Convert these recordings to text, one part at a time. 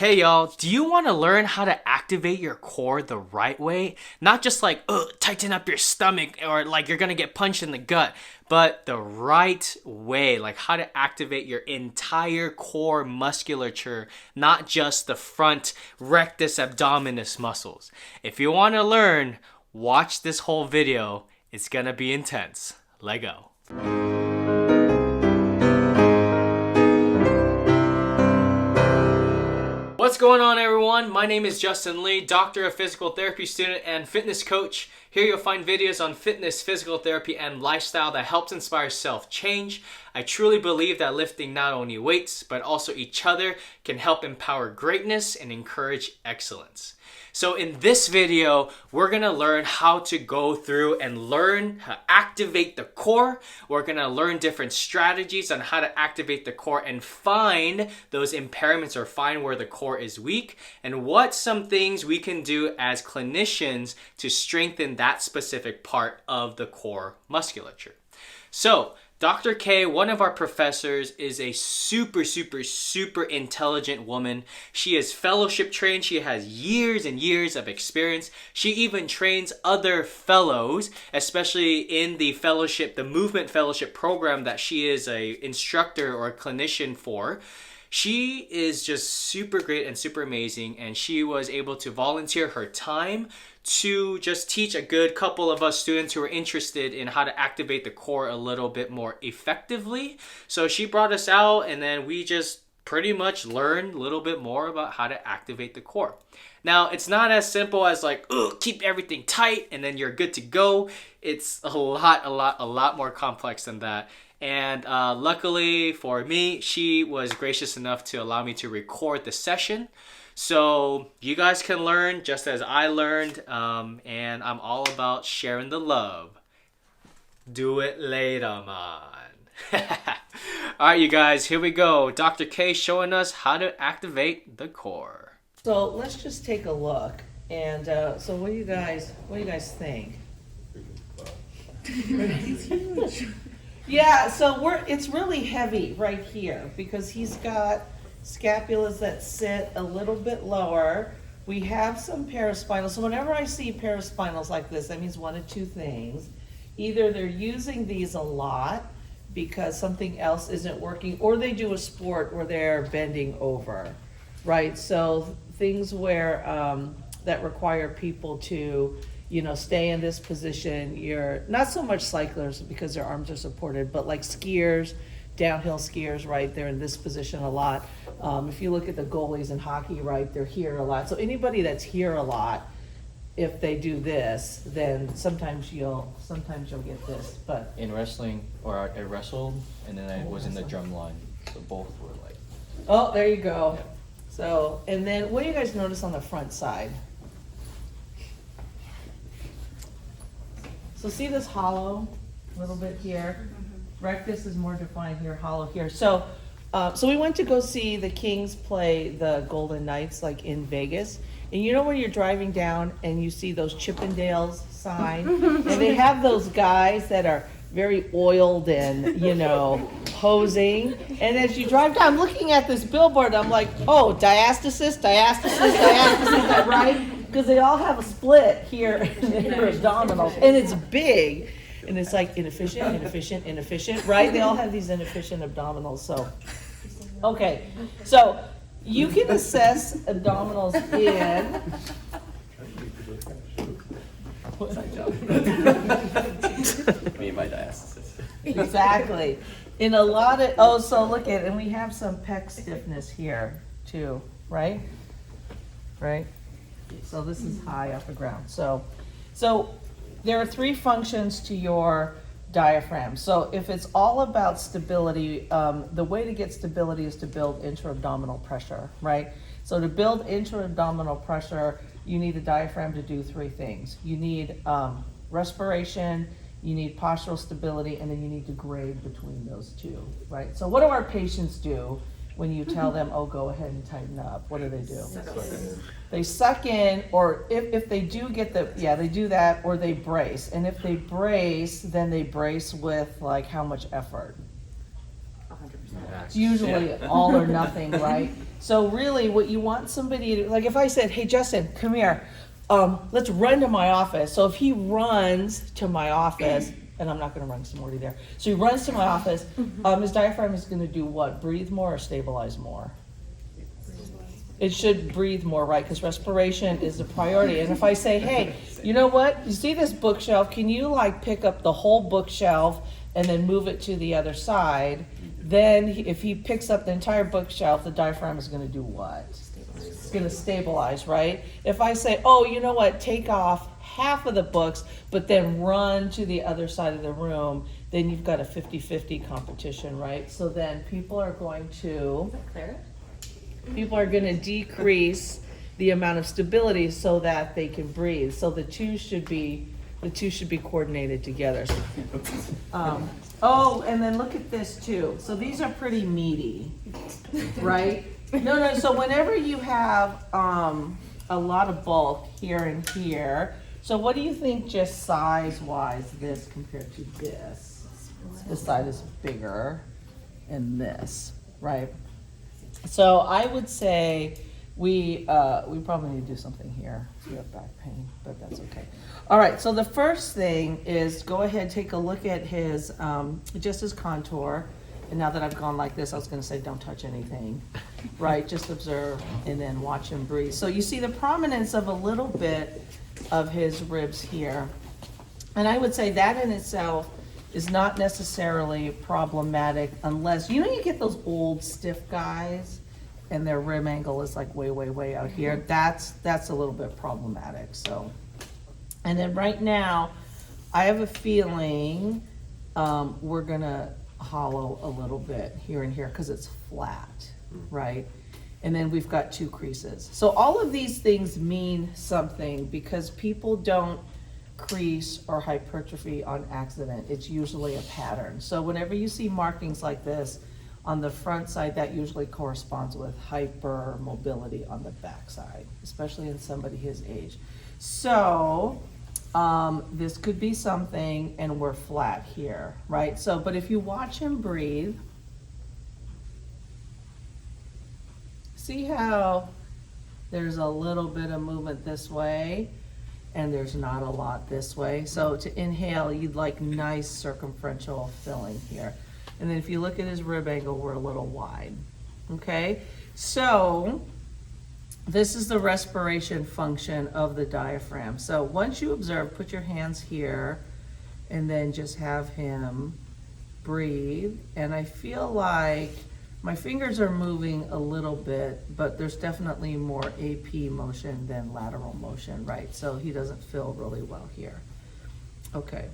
Hey y'all, do you want to learn how to activate your core the right way? Not just like, tighten up your stomach or like you're gonna get punched in the gut, but the right way, like how to activate your entire core musculature, not just the front rectus abdominis muscles. If you want to learn, watch this whole video. It's gonna be intense. Let go. What's going on, everyone? My name is Justin Lee, doctor of physical therapy student and fitness coach. Here you'll find videos on fitness, physical therapy, and lifestyle that helps inspire self-change. I truly believe that lifting not only weights, but also each other can help empower greatness and encourage excellence. So in this video, we're gonna learn how to go through and learn how to activate the core. We're gonna learn different strategies on how to activate the core and find those impairments or find where the core is weak, and what some things we can do as clinicians to strengthen that specific part of the core musculature. So, Dr. K, one of our professors, is a super intelligent woman. She is fellowship trained. She has years and years of experience. She even trains other fellows, especially in the fellowship, the movement fellowship program that she is a instructor or a clinician for. She is just super great and super amazing, and she was able to volunteer her time to just teach a good couple of us students who are interested in how to activate the core a little bit more effectively. So she brought us out, and then we just pretty much learned a little bit more about how to activate the core. Now, it's not as simple as like, keep everything tight and then you're good to go. It's a lot more complex than that. And luckily for me, she was gracious enough to allow me to record the session. So you guys can learn just as I learned, and I'm all about sharing the love. Do it later, man. All right, you guys, here we go. Dr. K showing us how to activate the core. So let's just take a look. And so what do you guys think? He's huge. Yeah, so it's really heavy right here because he's got scapulas that sit a little bit lower. We have some paraspinals. So whenever I see paraspinals like this, that means one of two things. Either they're using these a lot because something else isn't working, or they do a sport where they're bending over, right? So things where that require people to stay in this position. You're not so much cyclers because their arms are supported, but like skiers, downhill skiers, right? They're in this position a lot. If you look at the goalies in hockey, right, they're here a lot. So anybody that's here a lot, if they do this, then sometimes you'll get this. But in wrestling, or I wrestled, and then I was in the drum line. So both were like. Oh, there you go. Yeah. So, and then what do you guys notice on the front side? So see this hollow a little bit here? Rectus is more defined here, hollow here. So we went to go see the Kings play the Golden Knights, like in Vegas. And you know when you're driving down and you see those Chippendales sign? And they have those guys that are very oiled and, posing. And as you drive down, looking at this billboard, I'm like, oh, diastasis, right? Because they all have a split here in their abdominals, and it's big, and it's like inefficient, right? They all have these inefficient abdominals. So, okay, so you can assess abdominals in. Me and my diastasis. Exactly. In a lot of, so look at, and we have some pec stiffness here too, right? Right? So this is high off the ground. So there are three functions to your diaphragm. So if it's all about stability, the way to get stability is to build intra-abdominal pressure, right? So to build intra-abdominal pressure, you need the diaphragm to do three things. You need respiration, you need postural stability, and then you need to grade between those two, right? So what do our patients do when you tell them, oh, go ahead and tighten up? What do? They suck in, or if they do get they do that, or they brace. And if they brace, then they brace with like how much effort? 100%. It's usually all or nothing, right? So really what you want somebody to, like if I said, hey Justin, come here, let's run to my office. So if he runs to my office, and I'm not gonna run some Morty there. So he runs to my office, his diaphragm is gonna do what? Breathe more or stabilize more? It should breathe more, right? Because respiration is the priority. And if I say, hey, you know what? You see this bookshelf? Can you like pick up the whole bookshelf and then move it to the other side? Then if he picks up the entire bookshelf, the diaphragm is going to do what? It's going to stabilize, right? If I say, oh, you know what? Take off half of the books, but then run to the other side of the room, then you've got a 50-50 competition, right? So then people are going to decrease the amount of stability so that they can breathe. So the two should be coordinated together. Oh, and then look at this too. So these are pretty meaty, right? No. So whenever you have a lot of bulk here and here, so what do you think just size-wise this compared to this? This side is bigger and this, right? So I would say we probably need to do something here. You have back pain, but that's okay. All right, so the first thing is go ahead, take a look at his, just his contour. And now that I've gone like this, I was gonna say don't touch anything, right? Just observe and then watch him breathe. So you see the prominence of a little bit of his ribs here. And I would say that in itself is not necessarily problematic unless, you know, you get those old stiff guys and their rib angle is like way out here. That's a little bit problematic, so. And then right now, I have a feeling we're gonna hollow a little bit here and here because it's flat, right? And then we've got two creases. So all of these things mean something because people don't crease or hypertrophy on accident. It's usually a pattern. So whenever you see markings like this on the front side, that usually corresponds with hypermobility on the back side, especially in somebody his age. So this could be something, and we're flat here, right? So, but if you watch him breathe, see how there's a little bit of movement this way, and there's not a lot this way. So to inhale, you'd like nice circumferential filling here. And then if you look at his rib angle, we're a little wide, okay? So this is the respiration function of the diaphragm. So once you observe, put your hands here, and then just have him breathe. And I feel like my fingers are moving a little bit, but there's definitely more AP motion than lateral motion, right? So he doesn't feel really well here. Okay.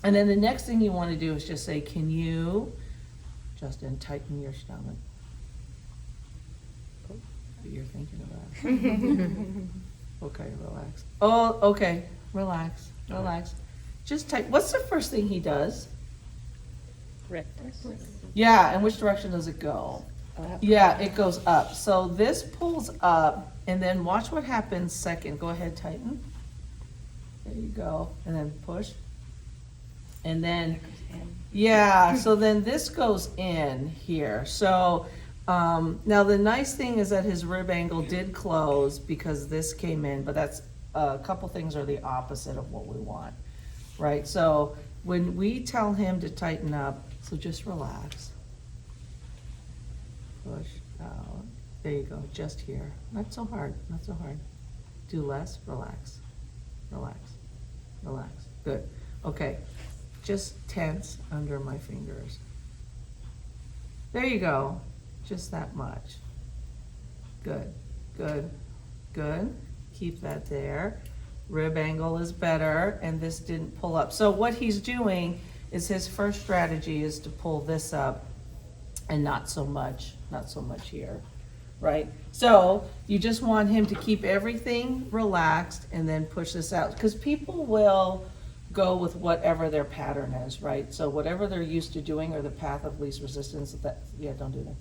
And then the next thing you want to do is just say, can you, Justin, tighten your stomach? Oh, you're thinking about it. Okay, relax. Oh, okay, relax. Just tighten. What's the first thing he does? Rectus. Yeah, and which direction does it go? Up. Yeah, it goes up. So this pulls up, and then watch what happens second. Go ahead, tighten. There you go. And then push. And then, yeah, so then this goes in here. So now the nice thing is that his rib angle did close because this came in, but that's a couple things are the opposite of what we want, right? So when we tell him to tighten up, so just relax. Push out. There you go, just here. Not so hard, not so hard. Do less, relax, relax, relax. Good, okay. Just tense under my fingers. There you go, just that much. Good, good, good. Keep that there. Rib angle is better, and this didn't pull up. So what he's doing is his first strategy is to pull this up and not so much here, right? So you just want him to keep everything relaxed and then push this out, because people will go with whatever their pattern is, right? So whatever they're used to doing, or the path of least resistance, don't do that.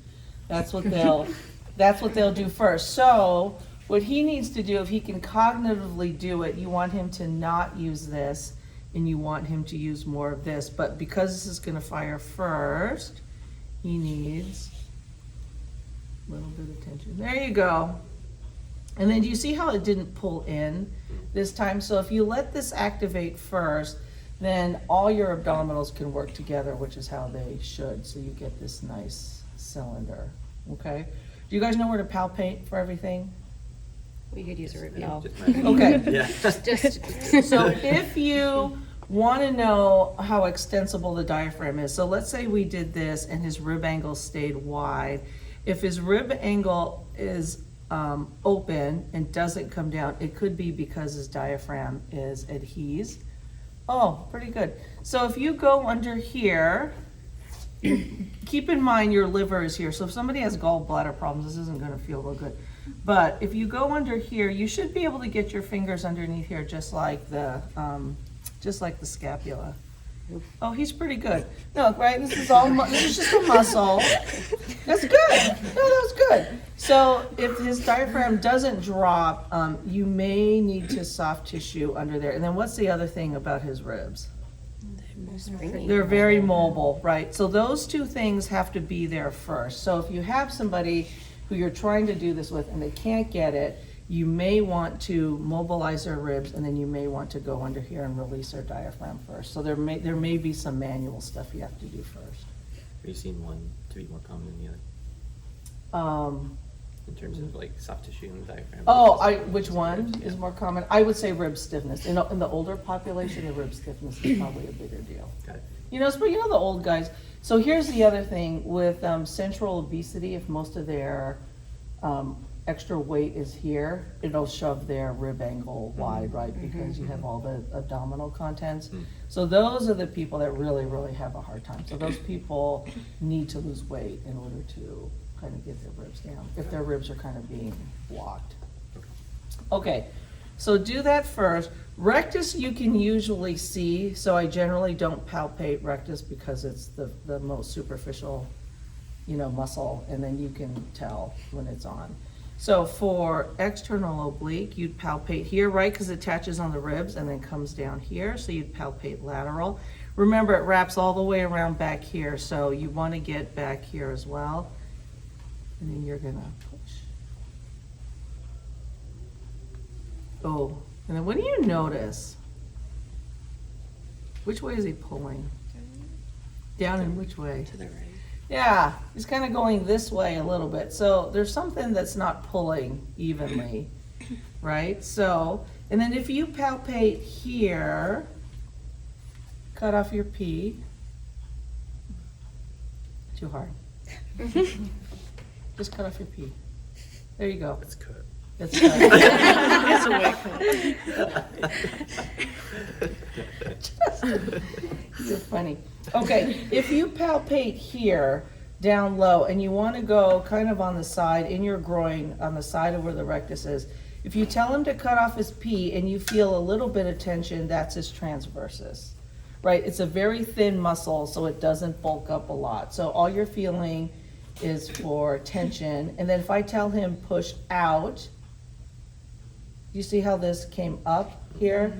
That's what they'll do first. So what he needs to do, if he can cognitively do it, you want him to not use this, and you want him to use more of this. But because this is gonna fire first, he needs Little bit of tension. There you go. And then do you see how it didn't pull in this time? So if you let this activate first, then all your abdominals can work together, which is how they should. So you get this nice cylinder, okay? Do you guys know where to palpate for everything? We could use a root Yeah, canal. Okay. Yeah. Just So if you want to know how extensible the diaphragm is, so let's say we did this and his rib angle stayed wide. If his rib angle is open and doesn't come down, it could be because his diaphragm is adhesed. Oh, pretty good. So if you go under here, keep in mind your liver is here. So if somebody has gallbladder problems, this isn't going to feel real good. But if you go under here, you should be able to get your fingers underneath here, just like the scapula. Oh, he's pretty good. No, right? This is just a muscle. That's good. No, that was good. So if his diaphragm doesn't drop, you may need to soft tissue under there. And then what's the other thing about his ribs? They're very mobile, right? So those two things have to be there first. So if you have somebody who you're trying to do this with and they can't get it, you may want to mobilize their ribs, and then you may want to go under here and release their diaphragm first. So there may be some manual stuff you have to do first. Have you seen one to be more common than the other? In terms of like soft tissue and diaphragm? Which one is more common? I would say rib stiffness. In the older population, the rib stiffness is probably a bigger deal. Got it. But the old guys. So here's the other thing with central obesity. If most of their extra weight is here, it'll shove their rib angle wide, right? Because you have all the abdominal contents. So those are the people that really, really have a hard time. So those people need to lose weight in order to kind of get their ribs down, if their ribs are kind of being blocked. Okay, so do that first. Rectus you can usually see, so I generally don't palpate rectus because it's the most superficial, muscle, and then you can tell when it's on. So for external oblique, you'd palpate here, right? Because it attaches on the ribs and then comes down here. So you'd palpate lateral. Remember, it wraps all the way around back here. So you want to get back here as well. And then you're going to push. Oh, and then what do you notice? Which way is he pulling? Down and which way? to the right. Yeah, he's kind of going this way a little bit. So there's something that's not pulling evenly, right? So, and then if you palpate here, cut off your P. Too hard. Just cut off your P. There you go. That's cut. That's cut. You're funny. Okay, if you palpate here, down low, and you want to go kind of on the side, in your groin, on the side of where the rectus is, if you tell him to cut off his P and you feel a little bit of tension, that's his transversus, right? It's a very thin muscle, so it doesn't bulk up a lot. So all you're feeling is for tension. And then if I tell him push out, you see how this came up here?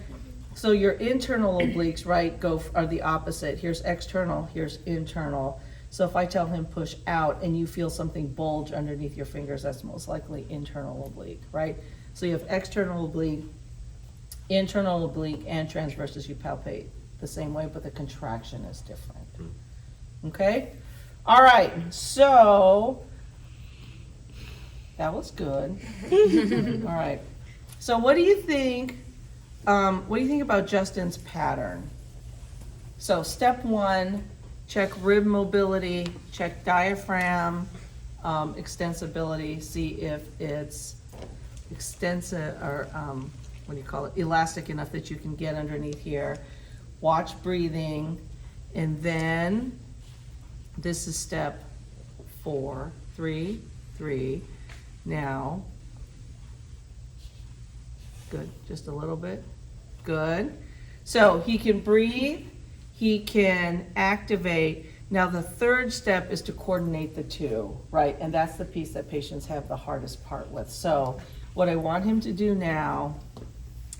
So your internal obliques, right, are the opposite. Here's external, here's internal. So if I tell him push out and you feel something bulge underneath your fingers, that's most likely internal oblique, right? So you have external oblique, internal oblique, and transversus you palpate the same way, but the contraction is different. Okay? All right, so that was good. All right. So what do you think about Justin's pattern? So step one, check rib mobility, check diaphragm extensibility, see if it's extensive or elastic enough that you can get underneath here. Watch breathing, and then this is step 4, 3. Now, good, just a little bit. Good. So he can breathe, he can activate. Now the third step is to coordinate the two, right? And that's the piece that patients have the hardest part with. So what I want him to do now,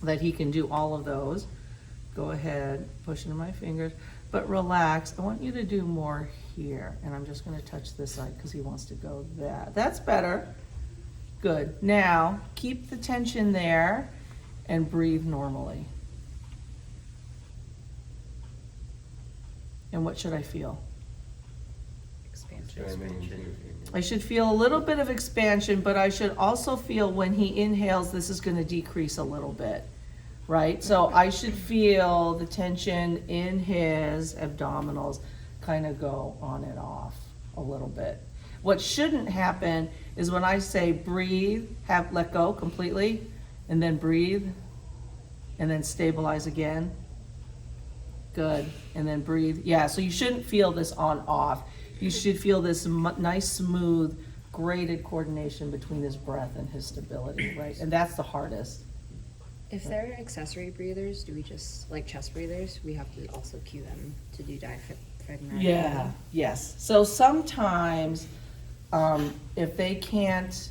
that he can do all of those, go ahead, push into my fingers. but relax. I want you to do more here, and I'm just gonna touch this side because he wants to go that. That's better. Good. Now, keep the tension there and breathe normally. And what should I feel? Expansion. I should feel a little bit of expansion, but I should also feel when he inhales, this is gonna decrease a little bit, right? So I should feel the tension in his abdominals kind of go on and off a little bit. What shouldn't happen is when I say breathe, let go completely, and then breathe, and then stabilize again. Good, and then breathe. Yeah, so you shouldn't feel this on off. You should feel this nice, smooth, graded coordination between his breath and his stability, right? And that's the hardest. If they're accessory breathers, do we just, like chest breathers, we have to also cue them to do diaphragmatic? Yeah, yes. So sometimes, if they can't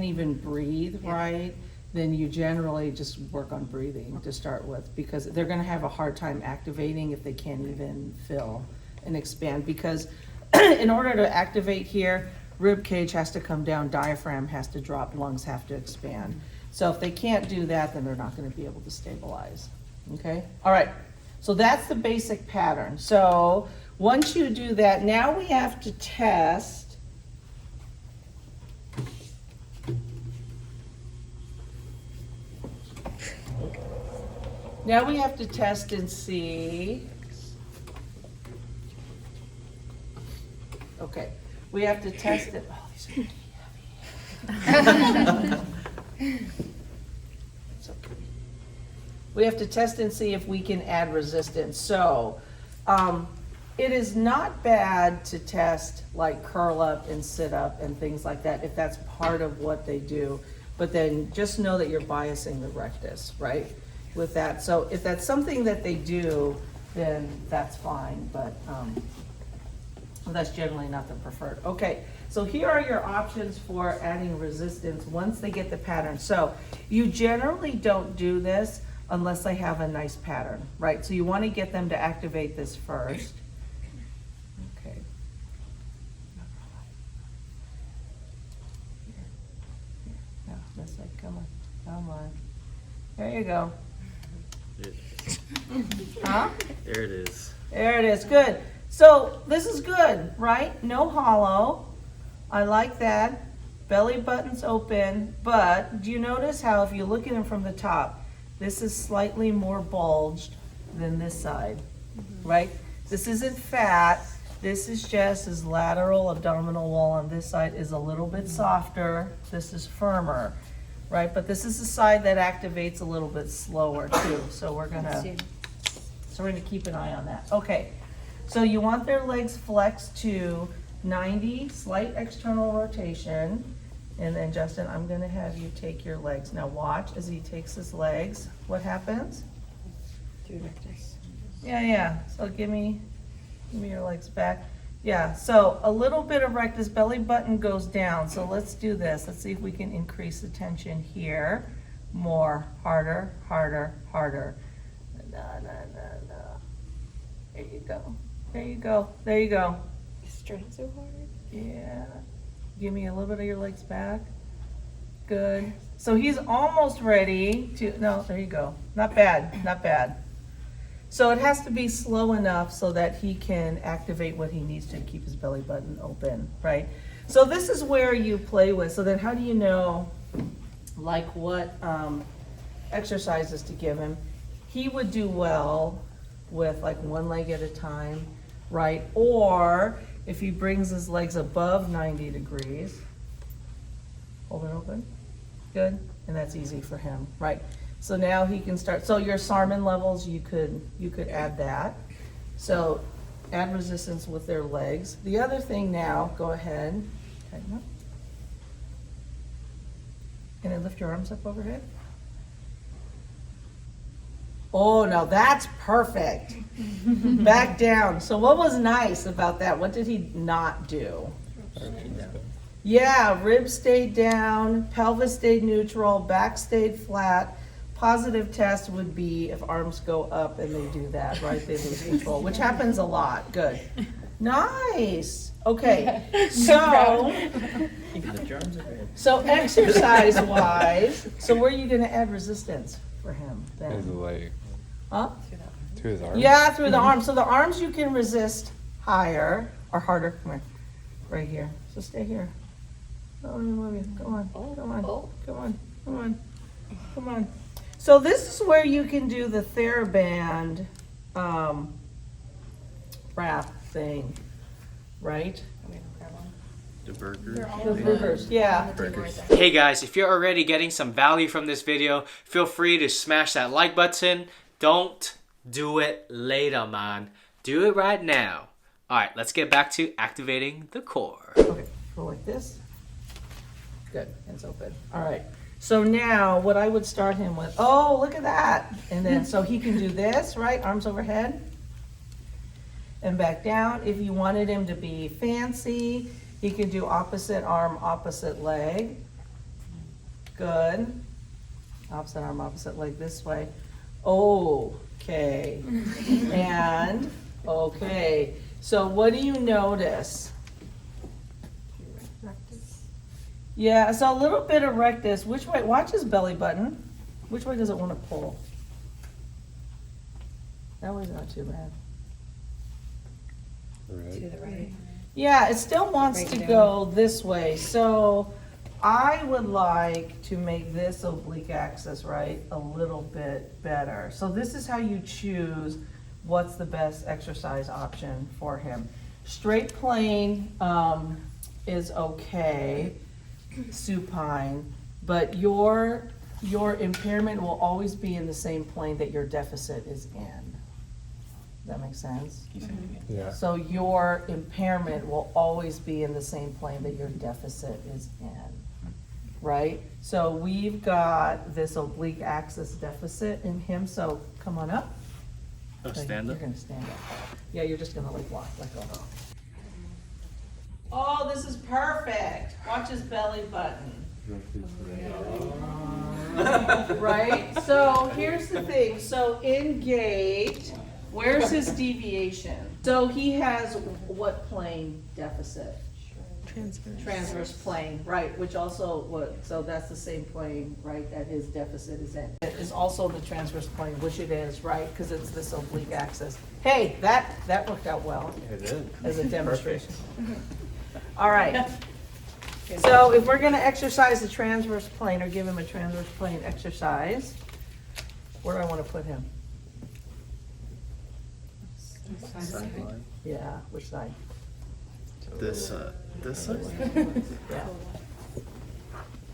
even breathe right, then you generally just work on breathing to start with, because they're gonna have a hard time activating if they can't even fill and expand, because in order to activate here, rib cage has to come down, diaphragm has to drop, lungs have to expand. So if they can't do that, then they're not gonna be able to stabilize, okay? All right, so that's the basic pattern. So once you do that, now we have to test. Now we have to test and see. Okay, we have to test it. Oh, these are pretty heavy. It's okay. We have to test and see if we can add resistance. So, it is not bad to test like curl up and sit up and things like that if that's part of what they do. But then just know that you're biasing the rectus, right? With that. So if that's something that they do, then that's fine, but that's generally not the preferred. Okay, so here are your options for adding resistance once they get the pattern. So you generally don't do this unless they have a nice pattern, right? So you want to get them to activate this first. Okay. No, this side, come on, come on. There you go. Huh? There it is. There it is, good. So this is good, right? No hollow. I like that. Belly button's open, but do you notice how if you look at him from the top, this is slightly more bulged than this side, right? This isn't fat. This is just his lateral abdominal wall on this side is a little bit softer. This is firmer, right? But this is the side that activates a little bit slower too. So we're gonna keep an eye on that. Okay, so you want their legs flexed to 90, slight external rotation. And then Justin, I'm gonna have you take your legs. Now watch as he takes his legs. What happens? Do rectus. Yeah. So give me your legs back. Yeah, so a little bit of rectus, belly button goes down. So let's do this. Let's see if we can increase the tension here. More, harder, harder, harder. No. There you go. There you go. There you go. He's trying so hard. Yeah. Give me a little bit of your legs back. Good. So he's almost ready to, no, there you go. Not bad, not bad. So it has to be slow enough so that he can activate what he needs to keep his belly button open, right? So this is where you play with. So then how do you know, like what exercises to give him? He would do well with like one leg at a time, right? Or if he brings his legs above 90 degrees, hold it open, good, and that's easy for him, right? So now he can start, so your Sarman levels, you could add that. So add resistance with their legs. The other thing now, go ahead, tighten up. And then lift your arms up overhead. Oh, now that's perfect. Back down. So what was nice about that? What did he not do? Yeah, ribs stayed down, pelvis stayed neutral, back stayed flat, positive test would be if arms go up and they do that, right? They lose control, which happens a lot. Good. Nice. Okay. So, Even the drums are good. so exercise-wise, so where are you gonna add resistance for him To the then? leg. Huh? To his arm. Yeah, through the arms. So the arms you can resist higher or harder. Come here. Right here. So stay here. Don't move you. Come on. Come on. Come on. Come on. Come on. So this is where you can do the TheraBand wrap thing, right? The burger. The burgers. Yeah. Hey guys, if you're already getting some value from this video, feel free to smash that like button. Don't do it later, man. Do it right now. All right, let's get back to activating the core. Okay. Go like this. Good. Hands open. All right. So now what I would start him with, oh, look at that. And then so he can do this, right? Arms overhead. And back down. If you wanted him to be fancy, he can do opposite arm, opposite leg. Good. Opposite arm, opposite leg this way. Okay. And, okay. So what do you notice? Yeah, so a little bit of rectus. Which way? Watch his belly button. Which way does it want to pull? That way's not too bad. Right. To the right. Yeah, it still wants Break to it go this way. So I would like to make this oblique axis, right, a little bit better. So this is how you choose what's the best exercise option for him. Straight plane is okay, supine, but your impairment will always be in the same plane that your deficit is in. That makes sense? Yeah. So your impairment will always be in the same plane that your deficit is in, right? So we've got this oblique axis deficit in him, so come on up. Oh, stand up? You're gonna stand up. Yeah, you're just gonna like walk, let go. Oh, this is perfect. Watch his belly button. Right? So here's the thing. So in gait, where's his deviation? So he has what plane deficit? Transverse plane, right, which also so that's the same plane, right, that his deficit is in. It is also the transverse plane, which it is, right, because it's this oblique axis. Hey, that worked out well It did. as a demonstration. All right. So if we're gonna exercise the transverse plane or give him a transverse plane exercise, where do I wanna put him? Sideline. Yeah, which side? This side. Yeah.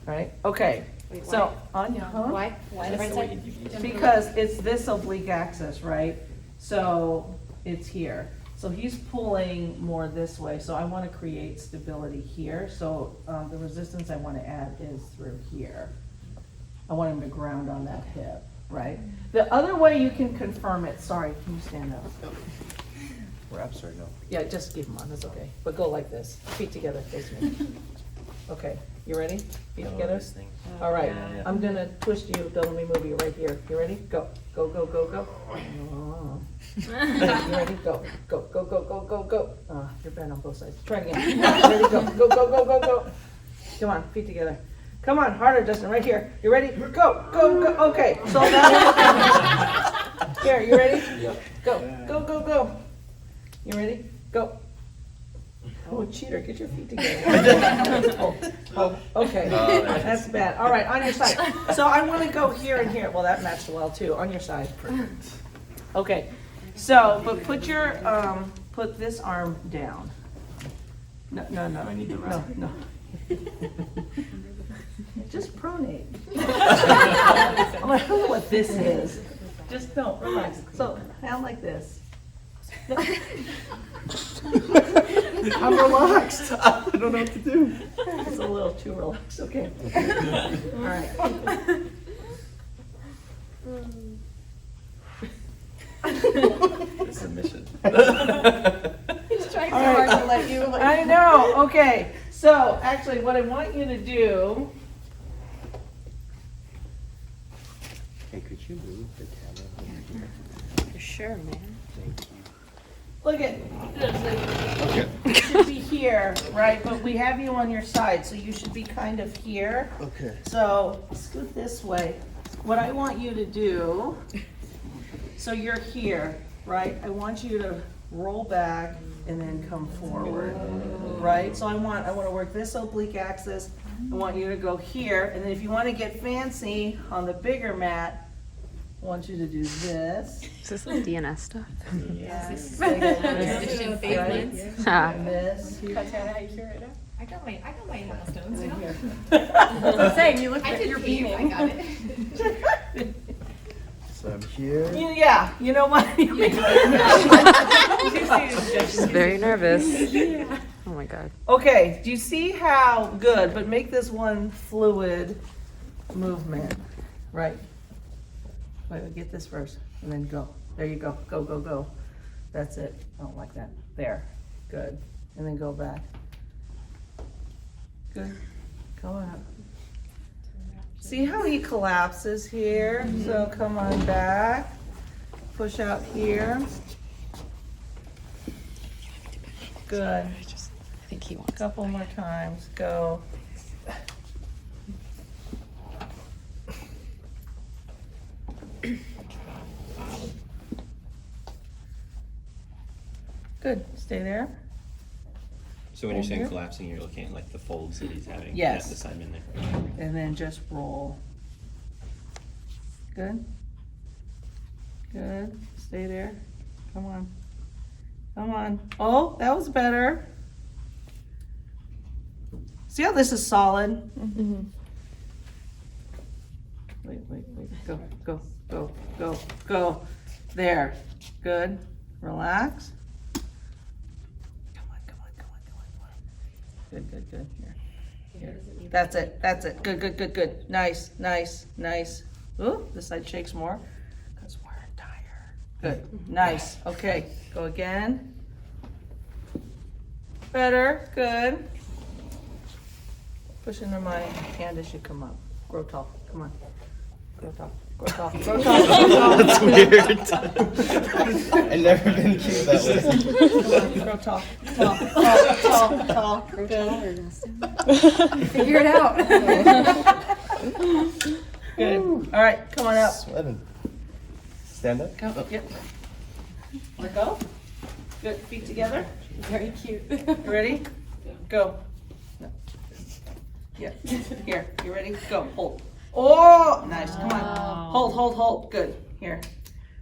Right, okay, so, on, huh? Why? Why the right side? Because it's this oblique axis, right? So it's here. So he's pulling more this way, so I want to create stability here. So the resistance I want to add is through here. I want him to ground on that hip, right? The other way you can confirm it, sorry, can you stand up? Wraps or no? Yeah, just keep them on, that's okay. But go like this, feet together, face me. Okay, you ready? Feet together? All right, Yeah. I'm gonna twist you, don't let me move you right here. You ready? Go, go, go, go, go. Oh. You ready? Go, go, go, go, go, go, go. You're bent on both sides. Try again. Ready? Go, go, go, go, go, go. Come on, feet together. Come on, harder, Justin, right here. You ready? Go, go, go. Okay, so now, here, you ready? Yep. Go, go, go, go. You ready? Go. Oh, cheater, get your feet together. Okay, that's bad. All right, on your side. So I want to go here and here. Well, that matched well too. On your side. Okay. So, but put your put this arm down. No, no, no. I need to no, no. Just pronate. I don't know what this is. Just don't relax. So hand like this. I'm relaxed. I don't know what to do. It's a little too relaxed. Okay. All right. It's a mission. He's trying so hard to let you. I know. Okay. So actually, what I want you to do Hey, could you move the camera over here? For sure, man. Thank you. Look at, it should be here, right, but we have you on your side, so you should be kind of here. Okay. So scoot this way. What I want you to do, so you're here, right? I want you to roll back and then come forward, right? So I want to work this oblique axis. I want you to go here, and then if you want to get fancy on the bigger mat, I want you to do this. Is this like DNS stuff? Yes. Right? And this. I got my milestones, you know? I'm saying, you look like you're beaming. I got it. So I'm here. Yeah, you know what? She's very nervous. Oh my god. Okay, do you see how good, but make this one fluid movement, right? Wait, get this first, and then go. There you go, go, go, go. That's it, I don't like that. There, good. And then go back. Good, go up. See how he collapses here? So come on back, push out here. Good. I think he wants. Couple more times, go. Good, stay there. So when you're saying Here. collapsing, you're looking at like the folds that he's having. Yes. Yeah, the Simon there. And then just roll. Good. Good, stay there. Come on. Come on. Oh, that was better. See how this is solid? Wait, go, go, go, go, go. There, good, relax. Come on, come on, come on, come on, come on. Good, good, good, here. That's it, good, good, good, good. Nice, nice, nice. Ooh, this side shakes more, because we're tired. Good, nice, okay, go again. Better, good. Push into my hand as you come up. Grow tall, come on. Grow tall, grow tall, grow tall, grow tall. That's weird. I never been cute that way. Grow tall, tall, tall, tall, good. Figure it out. Good, all right, come on up. Sweating. Stand up. Go, yep. Let go. Good, feet together. Very cute. You ready? Go. No. Yeah, here, you ready? Go, hold. Oh, nice, come on. Hold, hold, hold, good, here.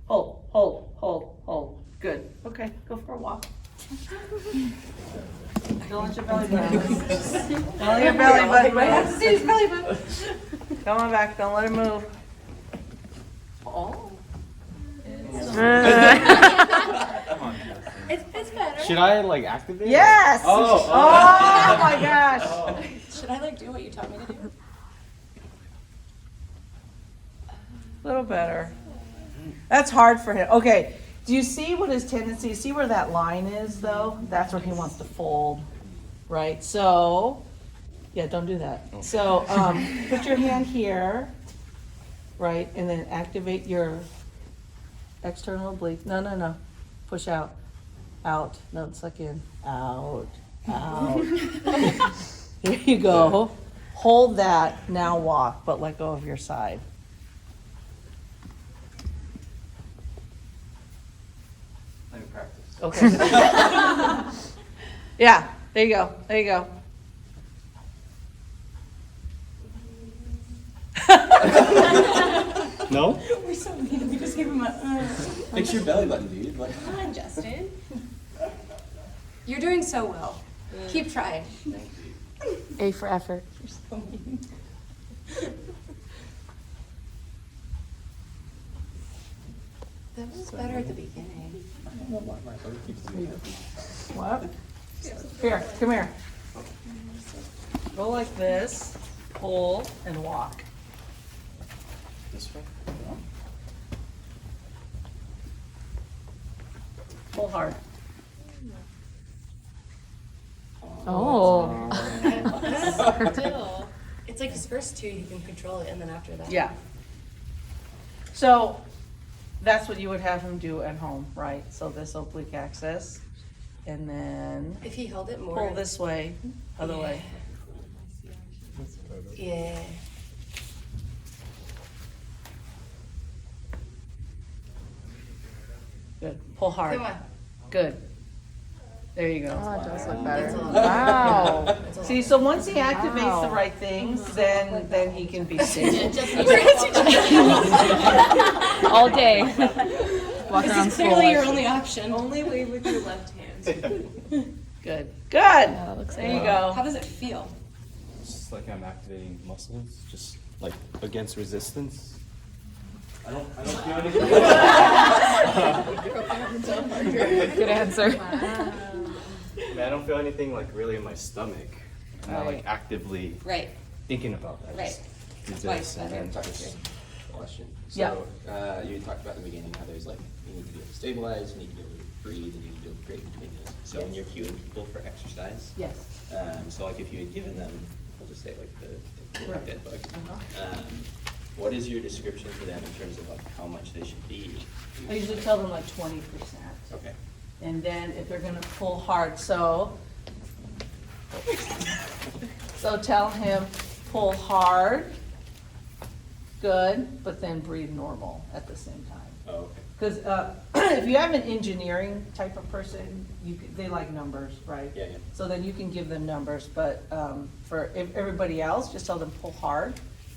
Hold, hold, hold, hold, good. Okay, go for a walk. Don't let your belly button. Don't let your belly button move. See his belly button. Come on back, don't let it move. Oh. Come on. It's better. Should I like activate? Yes! Oh, Oh my gosh. Should I like do what you taught me to do? A little better. That's hard for him. Okay, do you see what his tendency, see where that line is though? That's where he wants to fold, right? So, yeah, don't do that. So, put your hand here, right? And then activate your external oblique. No, no, no. Push out. Out. No, suck in. Out. Out. There you go. Hold that. Now walk, but let go of your side. Let me practice. Okay. Yeah, there you go. There you go. No? We're so mean. We just gave him a. Fix your belly button, dude. Like, Come on, Justin. You're doing so well. Keep trying. A for effort. You're so mean. That was better at the beginning. What? Here, come here. Go like this, pull, and walk. this way. Pull hard. Oh. Still. It's like his first two, you can control it, and then after that. Yeah. So that's what you would have him do at home, right? So this oblique axis, and then If he held it more. pull this way, other way. Yeah. Good. Pull hard. Come on. Good. There you go. Oh, it does look better. That's a lot. Wow. See, so once he activates the Wow. right things, then he can be stable. All day. Walk This around is school. clearly like- your only option. Only way with your left hand. Good. Good. that looks There you How go. does it feel? It's just like I'm activating muscles, just like against resistance. I don't feel anything. Good answer. I don't feel anything like really in my stomach. I'm not like Right. actively Right. thinking about that. Right. Just do why this it's and then better. just- Question. Yeah. So, you talked about in the beginning how there's like, you need to be able to stabilize, you need to be able to breathe, and you need to be able to break between those. So when you're cueing people for exercise, Yes. so like if you had given them, we'll just say like the Right. dead bug, what is your description for them in terms of like how much they should be? I usually tell them like 20%. Okay. And then if they're gonna pull hard, so tell him, pull hard, good, but then breathe normal at the same time. Oh, okay. Because if you have an engineering type of person, they like numbers, right? Yeah, yeah. So then you can give them numbers, but for everybody else, just tell them pull hard,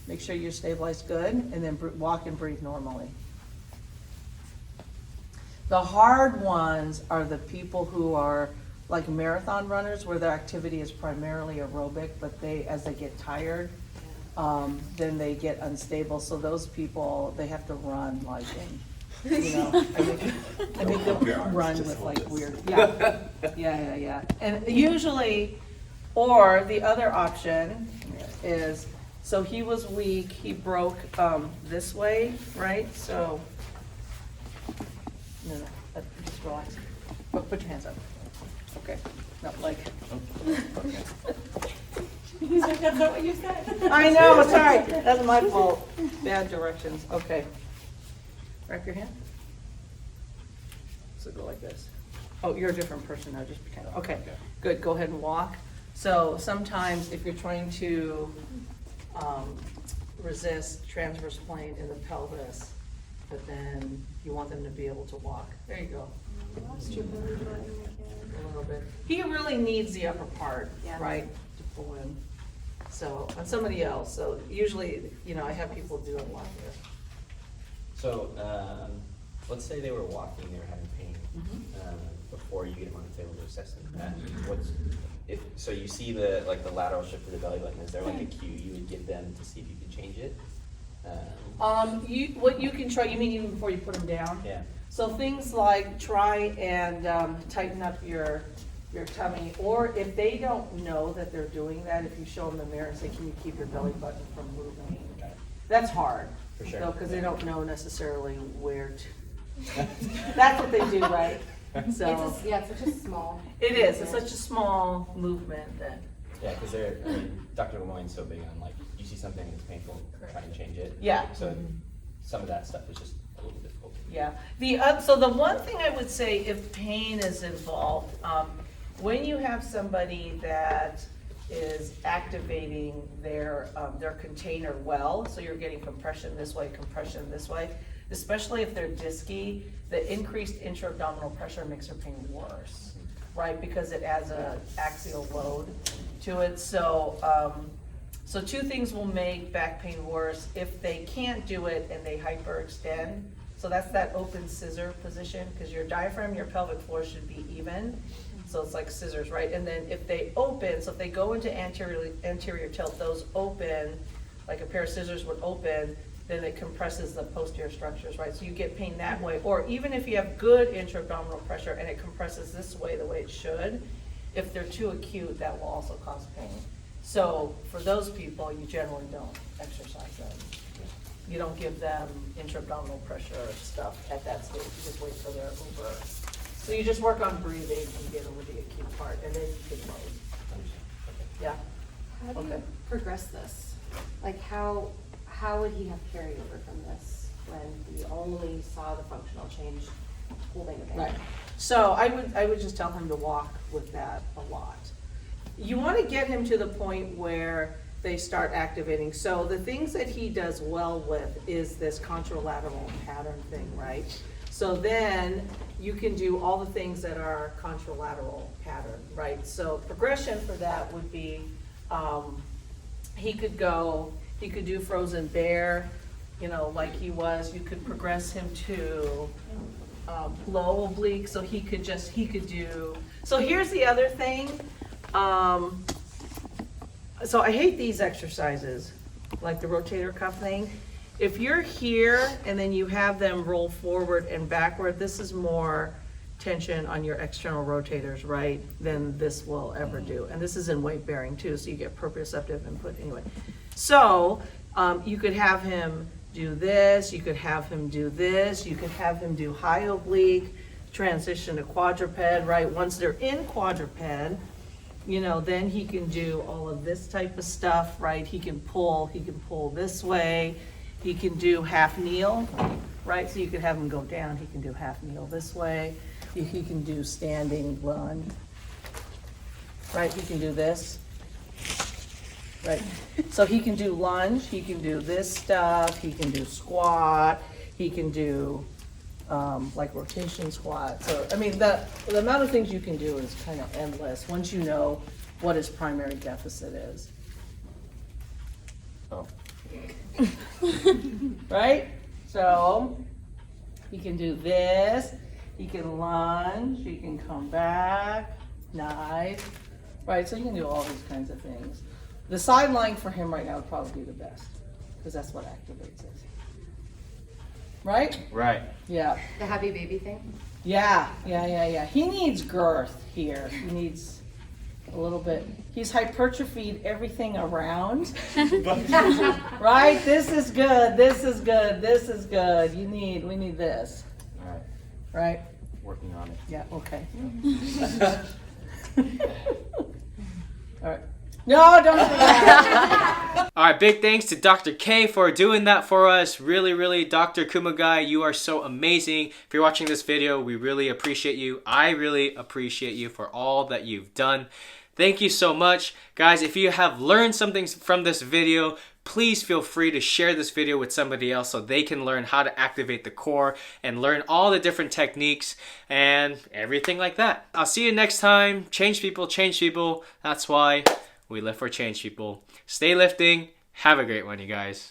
make sure you're stabilized good, and then walk and breathe normally. The hard ones are the people who are like marathon runners, where their activity is primarily aerobic, but as they get tired, then they get unstable. So those people, they have to run like I make them run with like weird, yeah. And usually, or the other option is, so he was weak, he broke this way, right? So, no, just relax. Put your hands up. Okay, not like. He's like, that's not what you said. I know, sorry, that's my fault. Bad directions, okay. Wrap your hand. So go like this. Oh, you're a different person now, just pretend. Okay, good, go ahead and walk. So sometimes if you're trying to resist transverse plane in the pelvis, but then you want them to be able to walk. There you go. A little bit. He really needs the upper part, right, to pull in. So, on somebody else, so usually, I have people do a lot here. So, let's say they were walking, they were having pain, before you get them on the table to assess them. So you see the lateral shift of the belly button, is there like a cue you would give them to see if you could change it? What you can try, you mean even before you put them down? Yeah. So things like try and tighten up your tummy, or if they don't know that they're doing that, if you show them the mirror and say, can you keep your belly button from moving? Got it. That's hard. For sure. Because they don't know necessarily where to. That's what they do, right? So, Yeah, it's such a small. it is, it's such a small movement that, Yeah, because Dr. Lemoyne's so big on like, you see something that's painful, try and change it. Yeah. So some of that stuff is just a little difficult. yeah. So the one thing I would say, if pain is involved, when you have somebody that is activating their container well, so you're getting compression this way, especially if they're disky, the increased intra-abdominal pressure makes their pain worse, right? Because it adds an axial load to it. So, so two things will make back pain worse. If they can't do it and they hyperextend, so that's that open scissor position, because your diaphragm, your pelvic floor should be even. So it's like scissors, right? And then if they open, so if they go into anterior tilt, those open, like a pair of scissors would open, then it compresses the posterior structures, right? So you get pain that way. Or even if you have good intra-abdominal pressure and it compresses this way, the way it should, if they're too acute, that will also cause pain. So for those people, you generally don't exercise them. You don't give them intra-abdominal pressure stuff at that stage. You just wait for their over. So you just work on breathing and get over the acute part, and then you can load. Yeah. How do Okay. you progress this? Like how would he have carryover from this? when we only saw the functional change holding a band. Right. So I would just tell him to walk with that a lot. You want to get him to the point where they start activating. So the things that he does well with is this contralateral pattern thing, right? So then you can do all the things that are contralateral pattern, right? So progression for that would be, he could do frozen bear, you know, like he was. You could progress him to low oblique, so he could do, so here's the other thing. So I hate these exercises, like the rotator cuff thing. If you're here and then you have them roll forward and backward, this is more tension on your external rotators, right, than this will ever do. And this is in weight bearing too, so you get proprioceptive input anyway. So you could have him do this, you could have him do this, you could have him do high oblique, transition to quadruped, right? Once they're in quadruped, you know, then he can do all of this type of stuff, right? He can pull this way, he can do half kneel, right? So you could have him go down, he can do half kneel this way, he can do standing lunge, right? He can do this, right? So he can do lunge, he can do this stuff, he can do squat, he can do like rotation squat. So, I mean, the amount of things you can do is kind of endless once you know what his primary deficit is. Oh. Right? So, he can do this, he can lunge, he can come back, nice. Right, so you can do all these kinds of things. The sideline for him right now would probably be the best, because that's what activates us. Right? Right. Yeah. The happy baby thing? Yeah. He needs girth here. He needs a little bit. He's hypertrophied everything around. Right? This is good. This is good. This is good. We need this. All right. Right? Working on it. Yeah, okay. All right. No, don't do that. All right, big thanks to Dr. K for doing that for us. Really, Dr. Kumagai, you are so amazing. If you're watching this video, we really appreciate you. I really appreciate you for all that you've done. Thank you so much. Guys, if you have learned something from this video, please feel free to share this video with somebody else so they can learn how to activate the core and learn all the different techniques and everything like that. I'll see you next time. Change people. That's why we lift for change, people. Stay lifting. Have a great one, you guys.